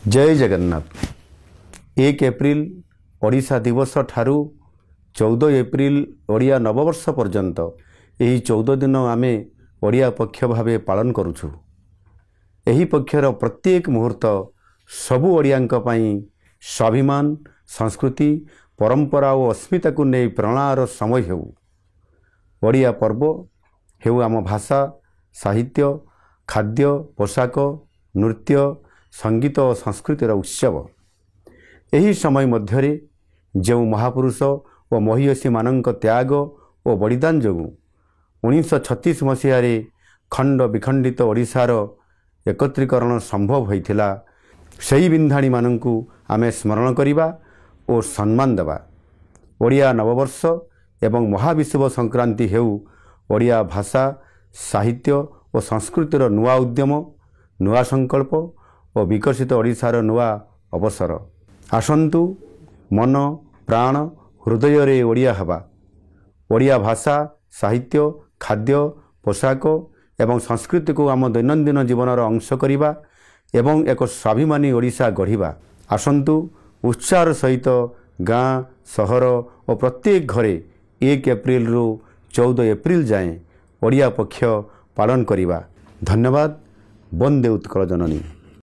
जय जगन्नाथ। 1 एप्रिल ओडिशा दिवस ठारू 14 एप्रिल ओडिया नववर्ष पर्यंत यही 14 दिन आमे ओडिया पक्ष भावे पालन करुछु। एही पक्षर प्रत्येक मुहूर्त सबु ओडियांक पई स्वाभिमान संस्कृति परंपरा और अस्मिता को नहीं प्रेरणार समय हेउ। ओडिया पर्व हेउ आम भाषा साहित्य खाद्य पोशाक नृत्य संगीत और संस्कृतिर उत्सव। एही समय मध्यरे जो महापुरुष और महिषी मानक त्याग और बलिदान जो 1936 मसीह खंड विखंडित ओडिशार एकत्रीकरण संभव होइथिला सही बिंधाणी मानकु आमे स्मरण करिबा और सम्मान देवा। ओडिया नववर्ष एवं महाविश्व संक्रांति हेउ ओडिया भाषा साहित्य और संस्कृतिर नुआ उद्यम नुआ संकल्प और विकसित ओडिशार नुआ अवसर। आसंतु मन प्राण हृदय रे ओडिया हवा। ओडिया भाषा साहित्य खाद्य पोशाक एवं संस्कृति को आम दैनंदिन जीवनर अंश करिबा एवं एक स्वाभिमानी ओडिशा गढ़िबा। आसंतु उत्साह सहित गाँ सहर और प्रत्येक घरे 1 एप्रिल रु 14 एप्रिल जाए ओडिया पक्ष पालन करिबा। धन्यवाद। वंदे उत्कल जननी।